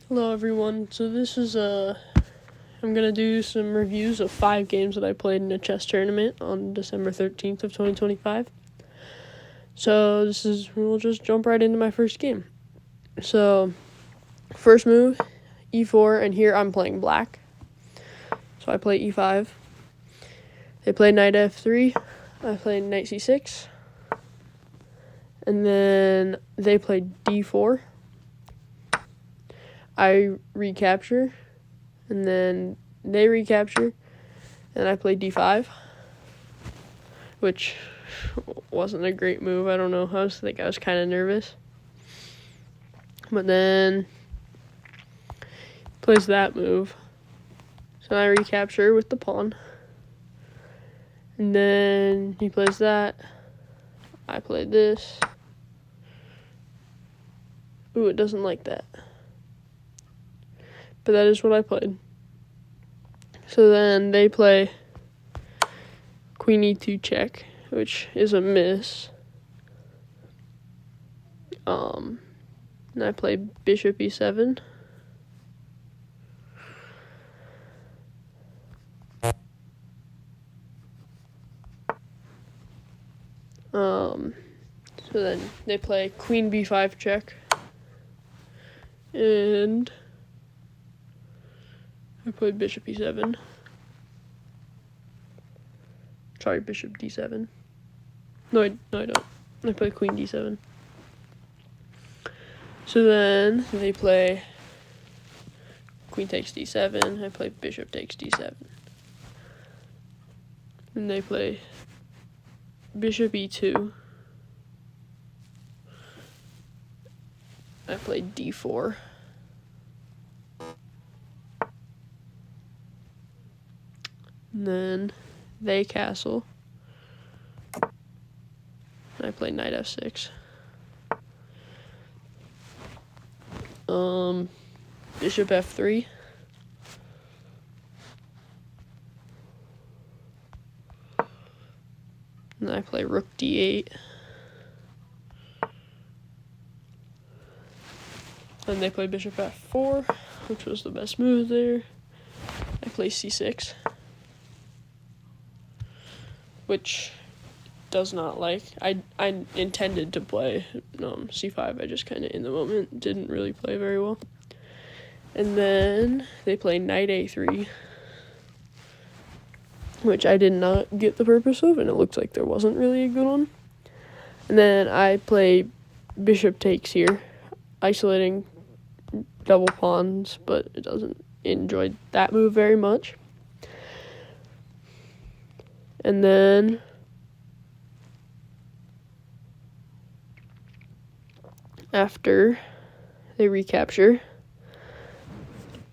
Hello everyone. So this is I'm gonna do some reviews of 5 games that I played in a chess tournament on December 13th of 2025. So we'll just jump right into my first game. So first move, e4, and here I'm playing black. So I play e5. They play knight f3. I play knight c6. And then they play d4. I recapture, and then they recapture, and I play d5, which wasn't a great move. I don't know. I was kind of nervous. But then plays that move. So I recapture with the pawn. And then he plays that. I play this. Ooh, it doesn't like that. But that is what I played. So then they play queen e2 check, which is a miss. And I play bishop e7. So then they play queen b5 check. And I play bishop e7. Sorry, bishop d7. No, I don't. I play queen d7. So then they play queen takes d7. I play bishop takes d7. And they play bishop e2. I play d4. And then they castle. I play knight f6. Bishop f3. And I play rook d8. And they play bishop f4, which was the best move there. I play c6, which does not like. I intended to play c5. I just kind of in the moment didn't really play very well. And then they play knight a3, which I did not get the purpose of, and it looks like there wasn't really a good one. And then I play bishop takes here, isolating double pawns, but it doesn't enjoy that move very much. And then after they recapture,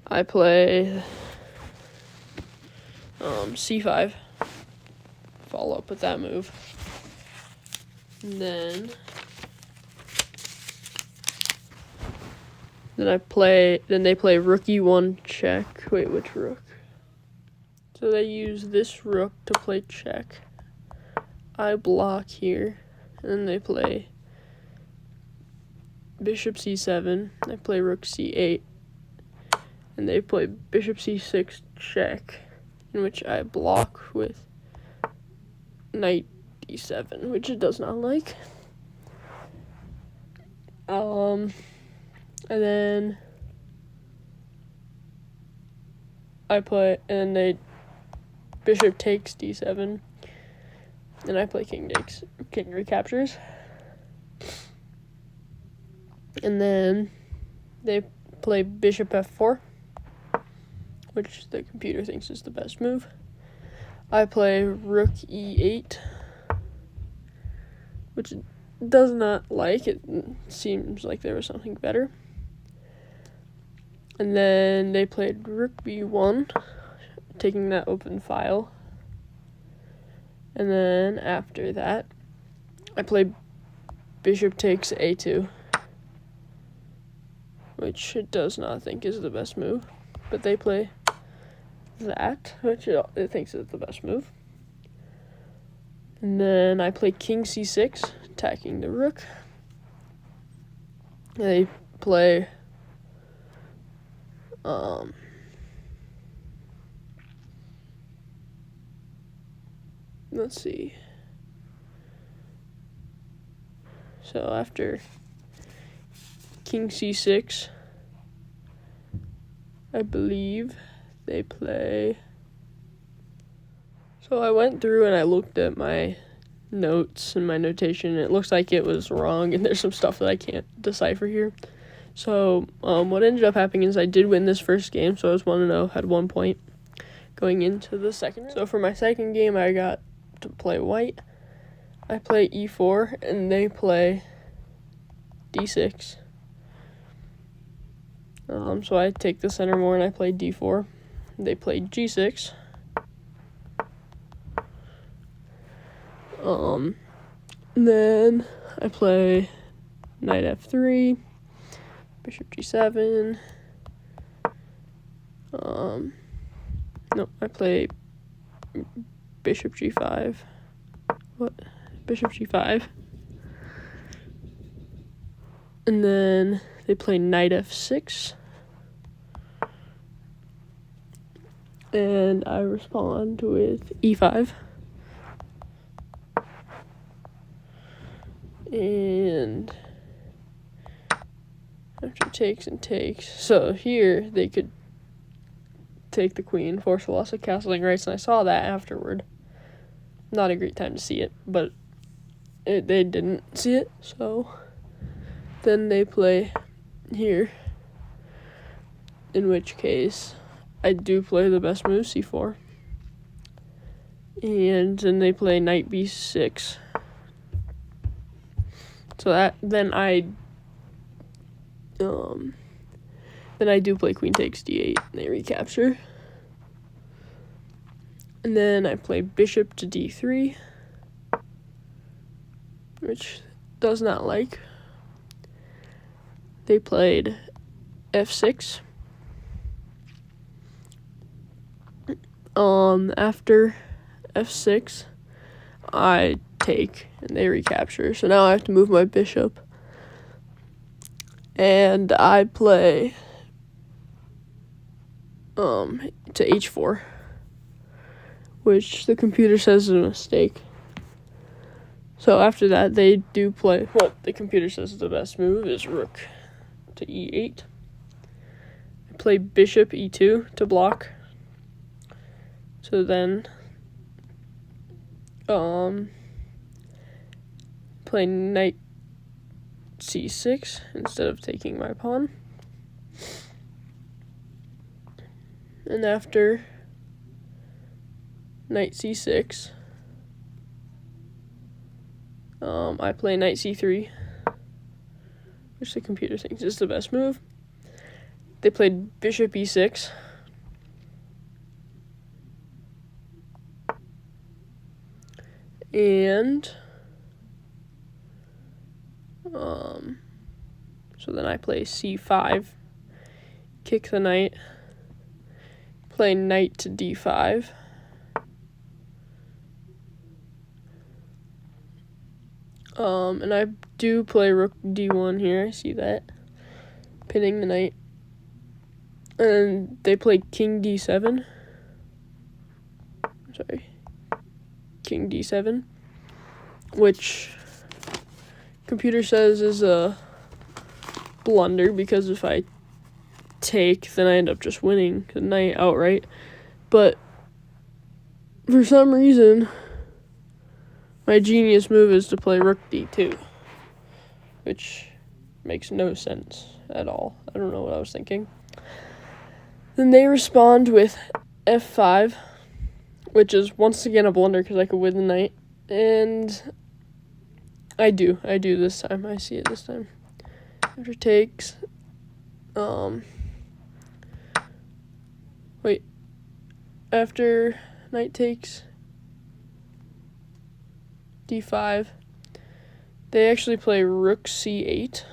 I play c5, follow up with that move. And then they play rook e1 check. Wait, which rook? So they use this rook to play check. I block here, and then they play bishop c7. I play rook c8, and they play bishop c6 check, in which I block with knight d7, which it does not like. And then I play, and they bishop takes d7, and I play king recaptures. And then they play bishop f4, which the computer thinks is the best move. I play rook e8, which it does not like. It seems like there was something better. And then they played rook b1, taking that open file. And then after that, I play bishop takes a2, which it does not think is the best move. But they play that, which it thinks is the best move. And then I play king c6, attacking the rook. They play Let's see. So after king c6, I believe they play. So I went through and I looked at my notes and my notation, and it looks like it was wrong, and there's some stuff that I can't decipher here. So what ended up happening is I did win this first game, so I was 1-0, had 1 point going into the second. So for my second game, I got to play white. I play e4, and they play d6. So I take the center more, and I play d4. They play g6. Then I play knight f3, bishop g7. No, I play bishop g5. What? Bishop g5. And then they play knight f6. And I respond with e5. And after takes and takes, so here they could take the queen, force a loss of castling rights, and I saw that afterward. Not a great time to see it, but they didn't see it, so then they play here, in which case I do play the best move, c4, and then they play knight b6. So that then I do play queen takes d8, and they recapture. And then I play bishop to d3, which does not like. They played f6. After f6, I take, and they recapture. So now I have to move my bishop. And I play to h4, which the computer says is a mistake. So after that, they do play what the computer says is the best move, is rook to e8. I play bishop e2 to block. So then play knight c6 instead of taking my pawn. And after knight c6, I play knight c3, which the computer thinks is the best move. They played bishop e6. And so then I play c5, kick the knight, play knight to d5. And I do play rook d1 here, I see that, pinning the knight. And they play king d7. King d7, which computer says is a blunder, because if I take, then I end up just winning the knight outright. But for some reason, my genius move is to play rook d2, which makes no sense at all. I don't know what I was thinking. Then they respond with f5, which is once again a blunder because I could win the knight. And I do this time. I see it this time. After takes, after knight takes d5, they actually play rook c8.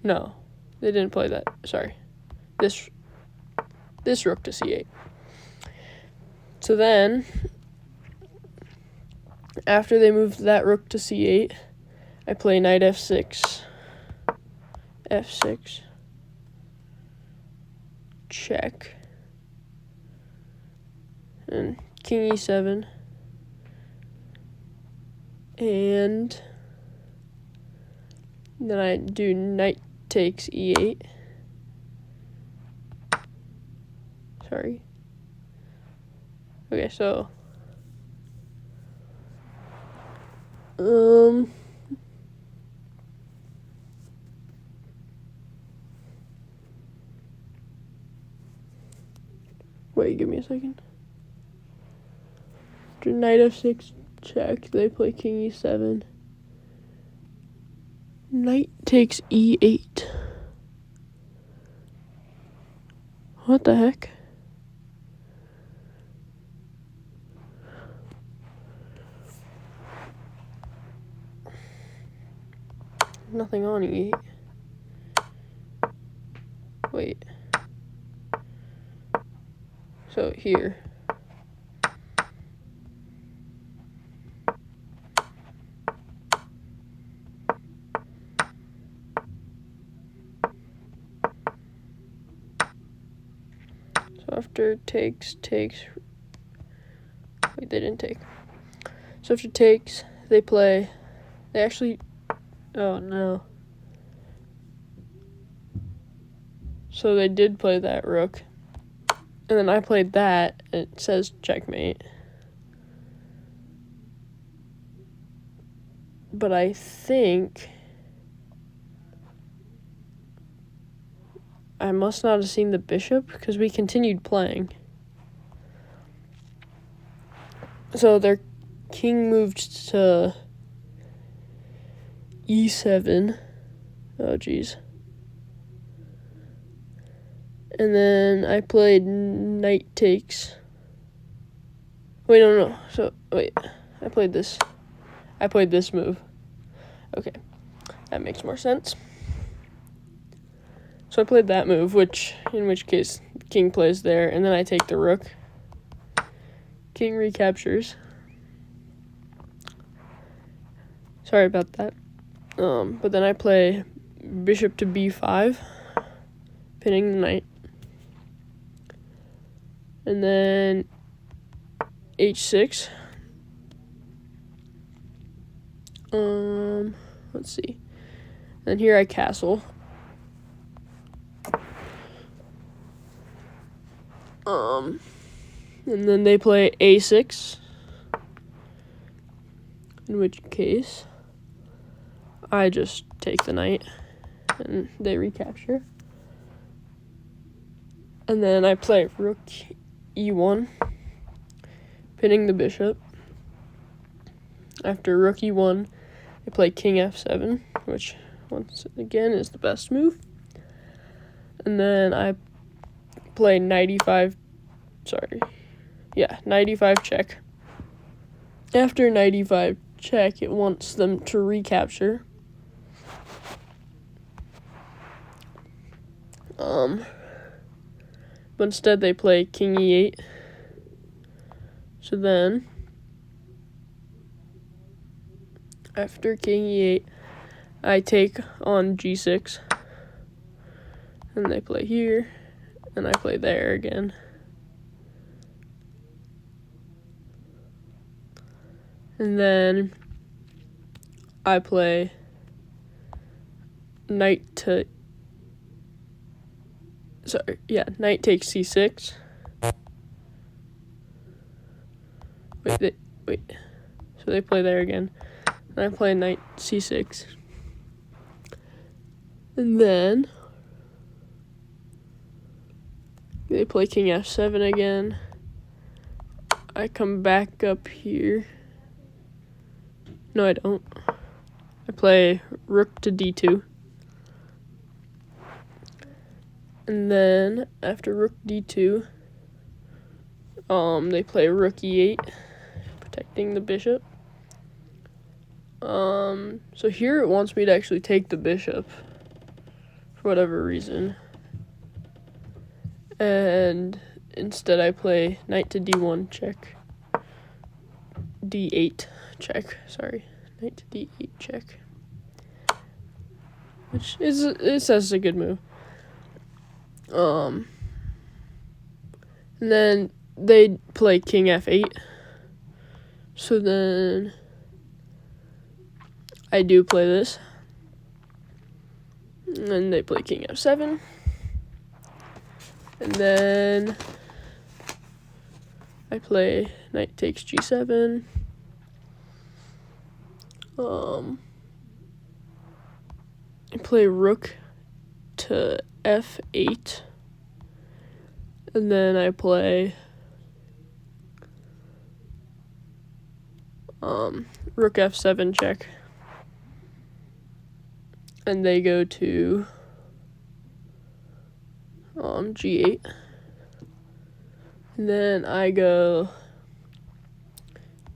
No, they didn't play that. Sorry. This rook to c8. So then, after they moved that rook to c8, I play knight f6, f6, check, and king e7, and then I do knight takes e8. Sorry. Okay, so wait, give me a second. After knight f6 check, they play king e7. Knight takes e8. What the heck? Nothing on e8. Wait. So here. So after takes. Wait, they didn't take. So after takes, they actually. Oh no. So they did play that rook. And then I played that. It says checkmate. But I think I must not have seen the bishop because we continued playing. So their king moved to e7. Oh, geez. And then I played knight takes. Wait, no. So, wait. I played this move. Okay. That makes more sense. So I played that move, in which case king plays there, and then I take the rook. King recaptures. Sorry about that. But then I play bishop to b5, pinning the knight. And then h6. Let's see. And here I castle. And then they play a6. In which case, I just take the knight, and they recapture. And then I play rook e1, pinning the bishop. After rook e1, I play king f7, which once again is the best move. And then I play knight e5 check. After knight e5 check, it wants them to recapture. But instead they play king e8. So then, after king e8, I take on g6. And they play here, and I play there again. And then I play knight takes c6. Wait. So they play there again. And I play knight c6. And then they play king f7 again. I come back up here. No, I don't. I play rook to d2. And then after rook d2, they play rook e8, protecting the bishop. So here it wants me to actually take the bishop for whatever reason. And instead I play knight to d1 check. D8 check, sorry. Knight to d8 check. which is it says it's a good move. And then they play king f8. So then I do play this. And they play king f7. And then I play knight takes g7. I play rook to f8. And then I play rook f7 check. And they go to g8. And then I go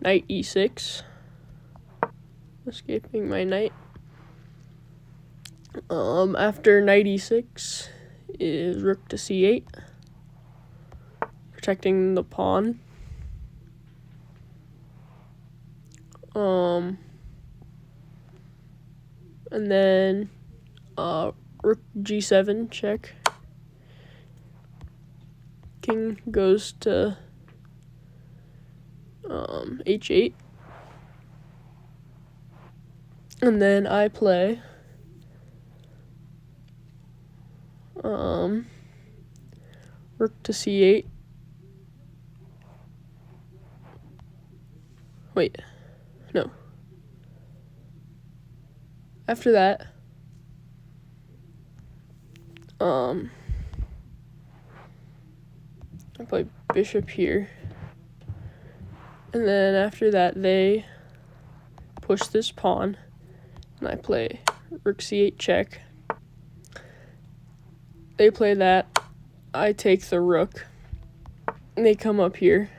knight e6. Escaping my knight. After knight e6 is rook to c8. Protecting the pawn. And then rook g7 check. King goes to h8. And then I play rook to c8. Wait, no. After that, I play bishop here. And then after that, they push this pawn. And I play rook c8 check. They play that. I take the rook. And they come up here.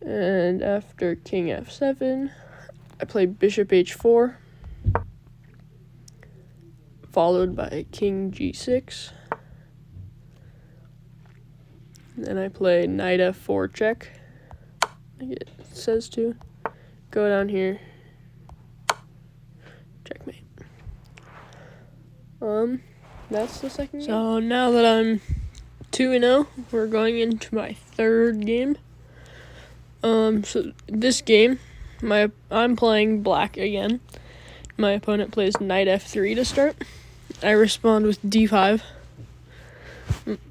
And after king f7, I play bishop h4. Followed by king g6. And then I play knight f4 check. Like it says to. Go down here. Checkmate. That's the second game. So now that I'm 2-0, we're going into my third game. So this game, I'm playing black again. My opponent plays knight f3 to start. I respond with d5.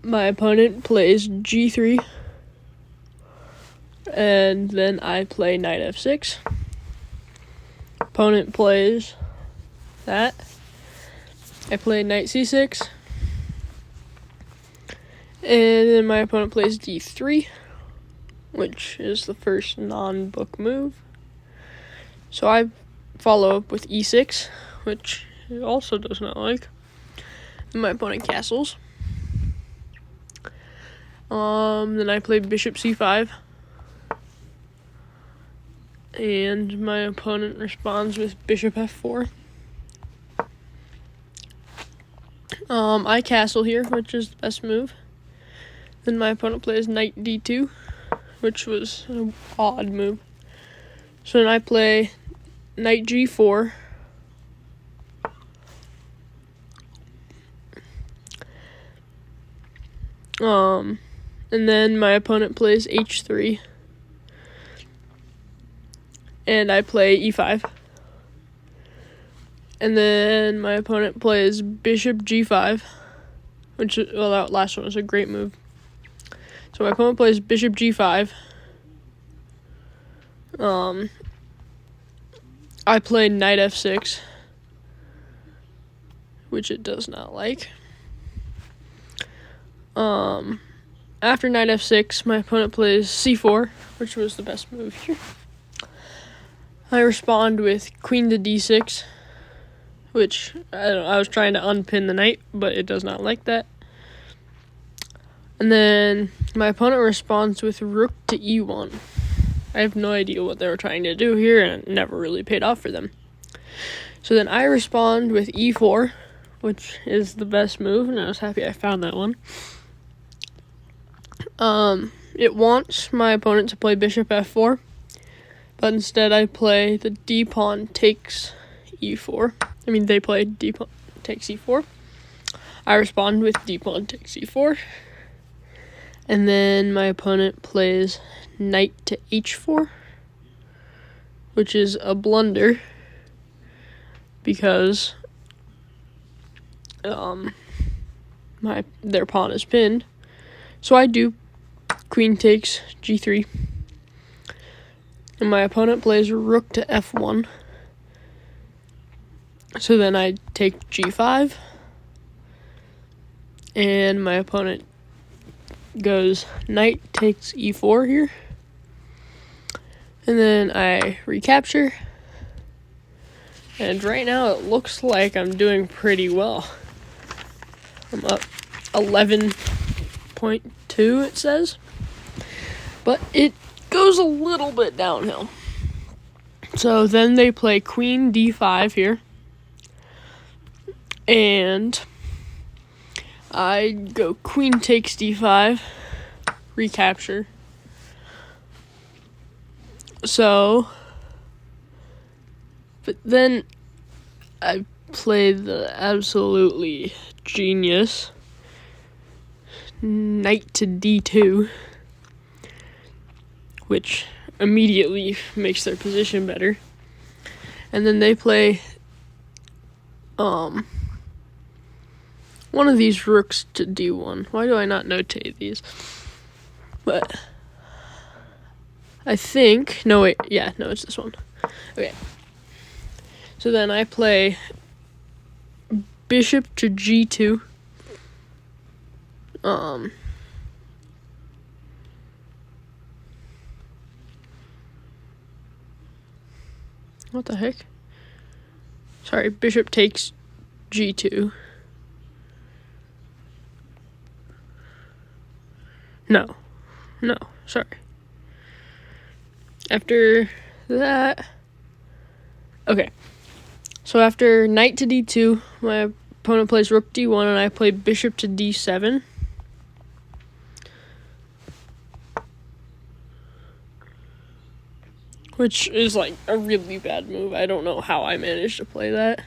My opponent plays g3. And then I play knight f6. Opponent plays that. I play knight c6. And then my opponent plays d3, which is the first non-book move. So I follow up with e6, which he also does not like. And my opponent castles. Then I play bishop c5. And my opponent responds with bishop f4. I castle here, which is the best move. Then my opponent plays knight d2, which was an odd move. So then I play knight g4. And then my opponent plays h3. And I play e5. And then my opponent plays bishop g5, which, well, that last one was a great move. So my opponent plays bishop g5. I play knight f6, which it does not like. After knight f6, my opponent plays c4, which was the best move here. I respond with queen to d6, which I was trying to unpin the knight, but it does not like that. And then my opponent responds with rook to e1. I have no idea what they were trying to do here, and it never really paid off for them. So then I respond with e4, which is the best move, and I was happy I found that one. It wants my opponent to play bishop f4, but instead I play the d pawn takes e4, they play d pawn takes e4. I respond with d pawn takes e4. And then my opponent plays knight to h4, which is a blunder because their pawn is pinned. So I do queen takes g3. And my opponent plays rook to f1. So then I take g5. And my opponent goes knight takes e4 here. And then I recapture. And right now it looks like I'm doing pretty well. I'm up 11.2, it says. But it goes a little bit downhill. So then they play queen d5 here. And I go queen takes d5, recapture. So, but then I play the absolutely genius knight to d2, which immediately makes their position better. And then they play one of these rooks to d1. Why do I not notate these? But I think, it's this one. Okay. So then I play bishop to g2. What the heck? Sorry, bishop takes g2. No, sorry. After that, okay. So after knight to d2, my opponent plays rook d1, and I play bishop to d7. Which is like a really bad move. I don't know how I managed to play that.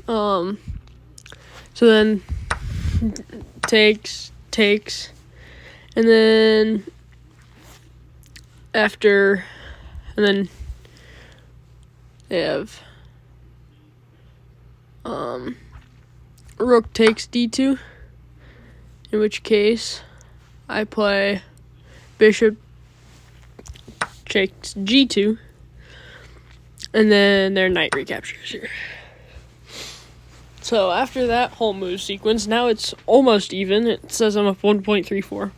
So then takes, and then they have rook takes d2, in which case I play bishop takes g2, and then their knight recaptures here. So after that whole move sequence, now it's almost even. It says I'm up 1.34.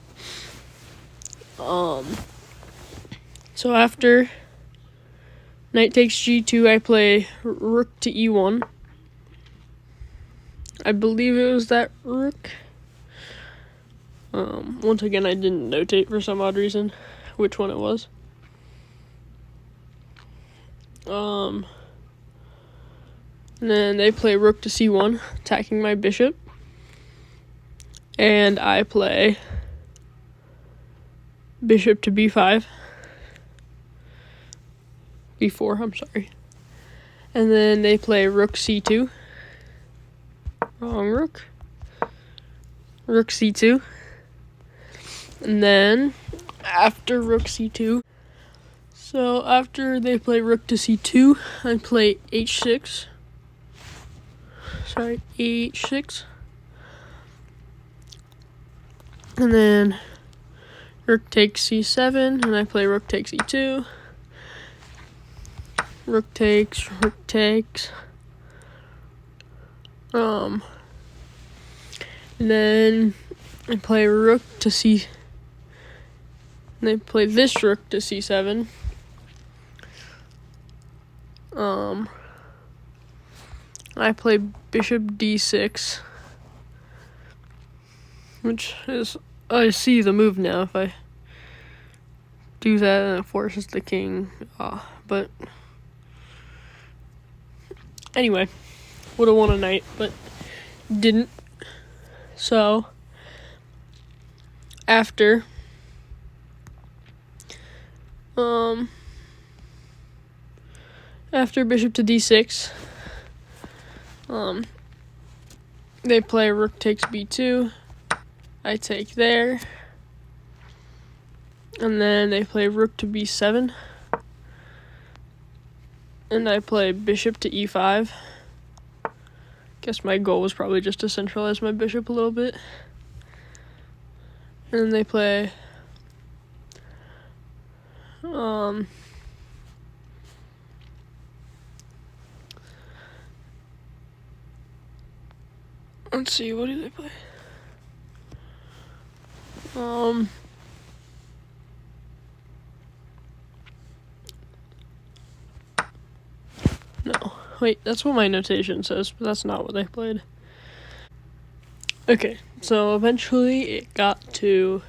So after knight takes g2, I play rook to e1. I believe it was that rook. Once again, I didn't notate for some odd reason which one it was. And then they play rook to c1, attacking my bishop. And I play bishop to b5. b4, I'm sorry. And then they play rook c2. Wrong rook. Rook c2. And then after rook c2, so after they play rook to c2, I play h6. h6. And then rook takes c7, and I play rook takes e2. Rook takes. And then I play rook to c. And they play this rook to c7. I play bishop d6, which is, I see the move now. If I do that, and it forces the king. But anyway, would have won a knight, but didn't. So after After bishop to d6, they play rook takes b2. I take there. And then they play rook to b7. And I play bishop to e5. Guess my goal was probably just to centralize my bishop a little bit. And then they play let's see, what do they play? No. Wait, that's what my notation says, but that's not what they played. Okay, so eventually it got to...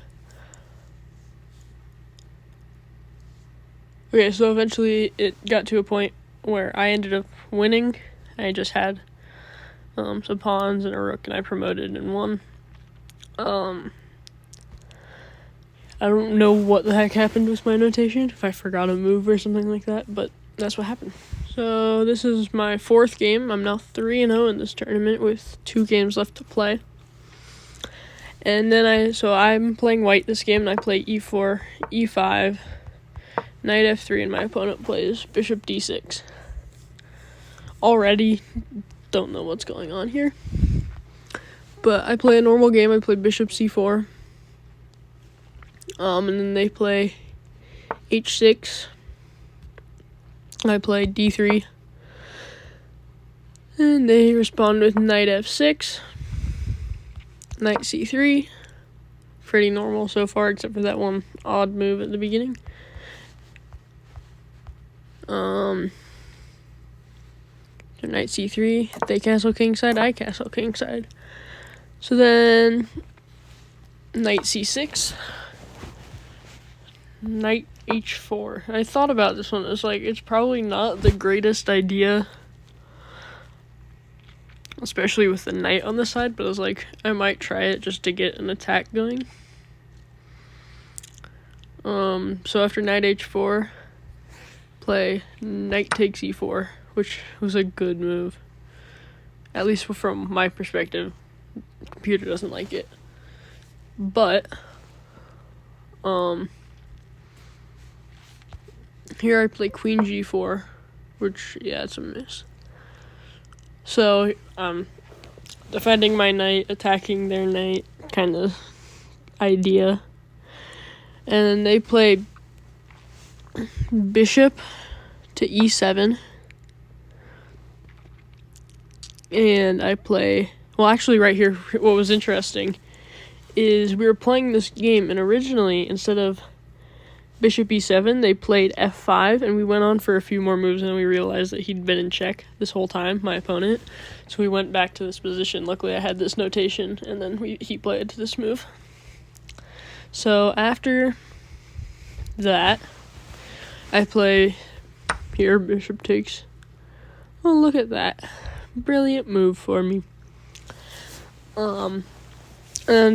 Okay, so eventually it got to a point where I ended up winning. I just had some pawns and a rook, and I promoted and won. I don't know what the heck happened with my notation, if I forgot a move or something like that, but that's what happened. So this is my 4th game. I'm now 3-0 in this tournament with 2 games left to play. And then I'm playing white this game, and I play e4, e5, knight f3, and my opponent plays bishop d6. Already don't know what's going on here. But I play a normal game. I play bishop c4. And then they play h6. I play d3. And they respond with knight f6. Knight c3. Pretty normal so far, except for that one odd move at the beginning. So knight c3. They castle kingside, I castle kingside. So then knight c6. Knight h4. I thought about this one. It's like, it's probably not the greatest idea, especially with the knight on the side, but I was like, I might try it just to get an attack going. So after knight h4, play knight takes e4, which was a good move. At least from my perspective. The computer doesn't like it. But, here I play queen g4, which, yeah, it's a miss. So, defending my knight, attacking their knight, kind of idea. And then they play bishop to e7. And I play... Well, actually, right here, what was interesting is we were playing this game, and originally, instead of bishop e7, they played f5, and we went on for a few more moves, and we realized that he'd been in check this whole time, my opponent. So we went back to this position. Luckily, I had this notation, and then he played this move. So after that, I play here, bishop takes. Oh, look at that. Brilliant move for me. And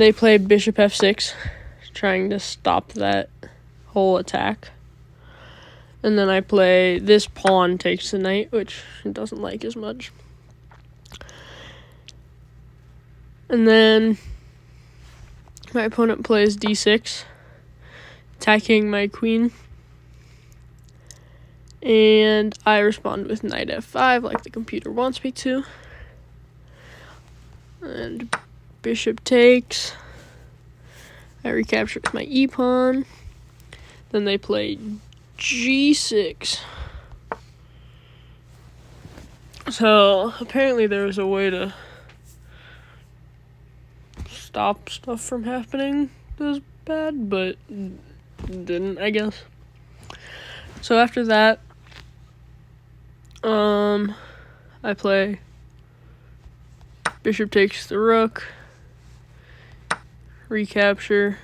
they play bishop f6, trying to stop that whole attack. And then I play this pawn takes the knight, which it doesn't like as much. And then my opponent plays d6, attacking my queen. And I respond with knight f5 like the computer wants me to. And bishop takes. I recapture with my e-pawn. Then they play g6. So apparently there was a way to stop stuff from happening this bad, but didn't, I guess. So after that, I play bishop takes the rook, recapture,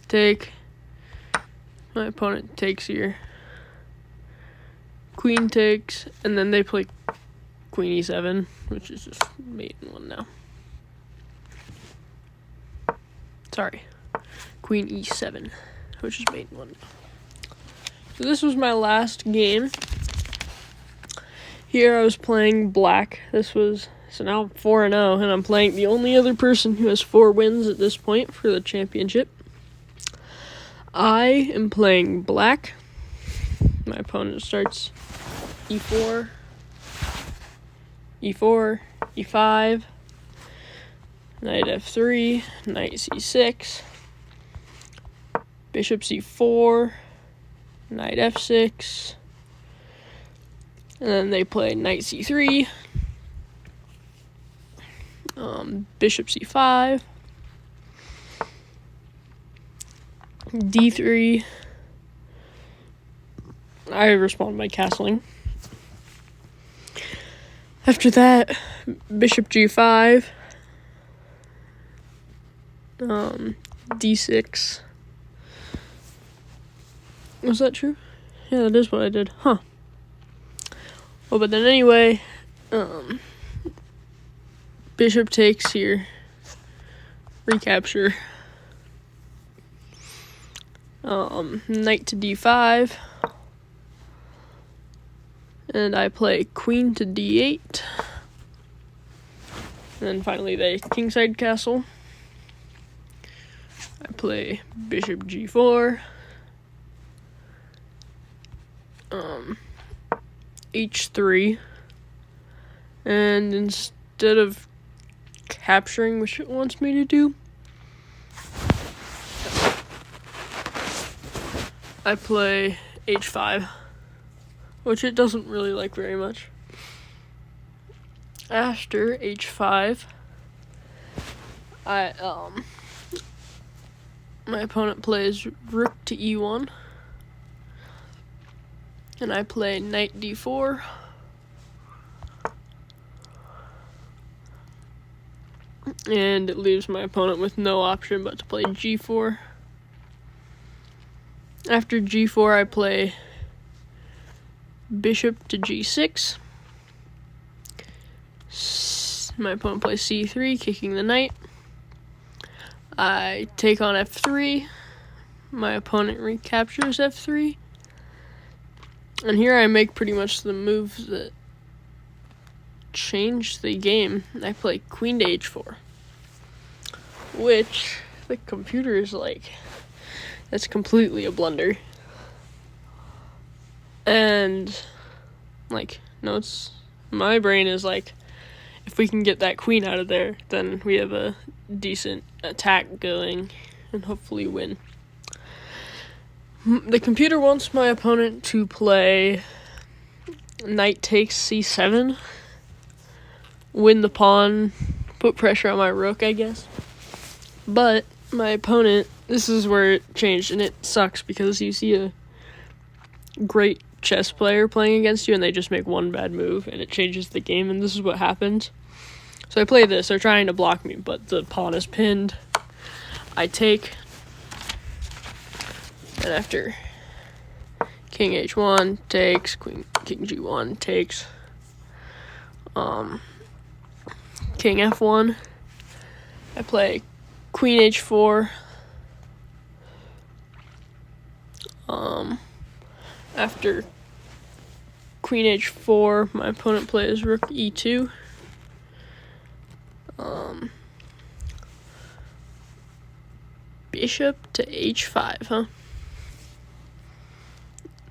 take, my opponent takes here, queen takes, and then they play queen e7, which is just mate in one now. Sorry, queen e7, which is mate in one now. So this was my last game. Here I was playing black. So now I'm 4-0, and I'm playing the only other person who has 4 wins at this point for the championship. I am playing black. My opponent starts e4, e4, e5, knight f3, knight c6, bishop c4, knight f6, and then they play knight c3, bishop c5, d3. I respond by castling. After that, bishop g5, d6. Was that true? Yeah, that is what I did. Huh. Well, but then anyway, bishop takes here. Recapture. Knight to d5. And I play queen to d8. And then finally they kingside castle. I play bishop g4. H3. And instead of capturing, which it wants me to do, I play h5, which it doesn't really like very much. After h5, my opponent plays rook to e1, and I play knight d4, and it leaves my opponent with no option but to play g4. After g4, I play bishop to g6. My opponent plays c3, kicking the knight. I take on f3. My opponent recaptures f3. And here I make pretty much the moves that change the game. I play queen to h4, which the computer is like, that's completely a blunder. And like, no, my brain is like, if we can get that queen out of there, then we have a decent attack going and hopefully win. The computer wants my opponent to play knight takes c7, win the pawn, put pressure on my rook, I guess. But my opponent, this is where it changed, and it sucks because you see a great chess player playing against you and they just make one bad move and it changes the game, and this is what happened. So I play this, they're trying to block me, but the pawn is pinned. I take, and after king h1 takes, king g1 takes, king f1, I play queen h4, after queen h4, my opponent plays rook e2, bishop to h5, huh?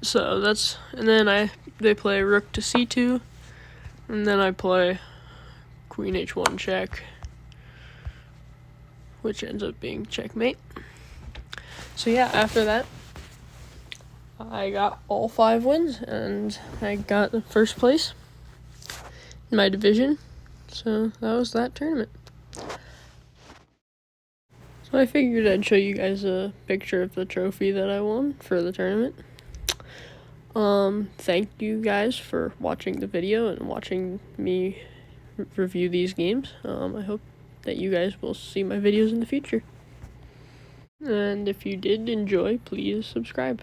So that's, and then they play rook to c2, and then I play queen h1 check, which ends up being checkmate. So yeah, after that, I got all 5 wins, and I got the first place in my division. So that was that tournament. So I figured I'd show you guys a picture of the trophy that I won for the tournament. Thank you guys for watching the video and watching me review these games. I hope that you guys will see my videos in the future. And if you did enjoy, please subscribe.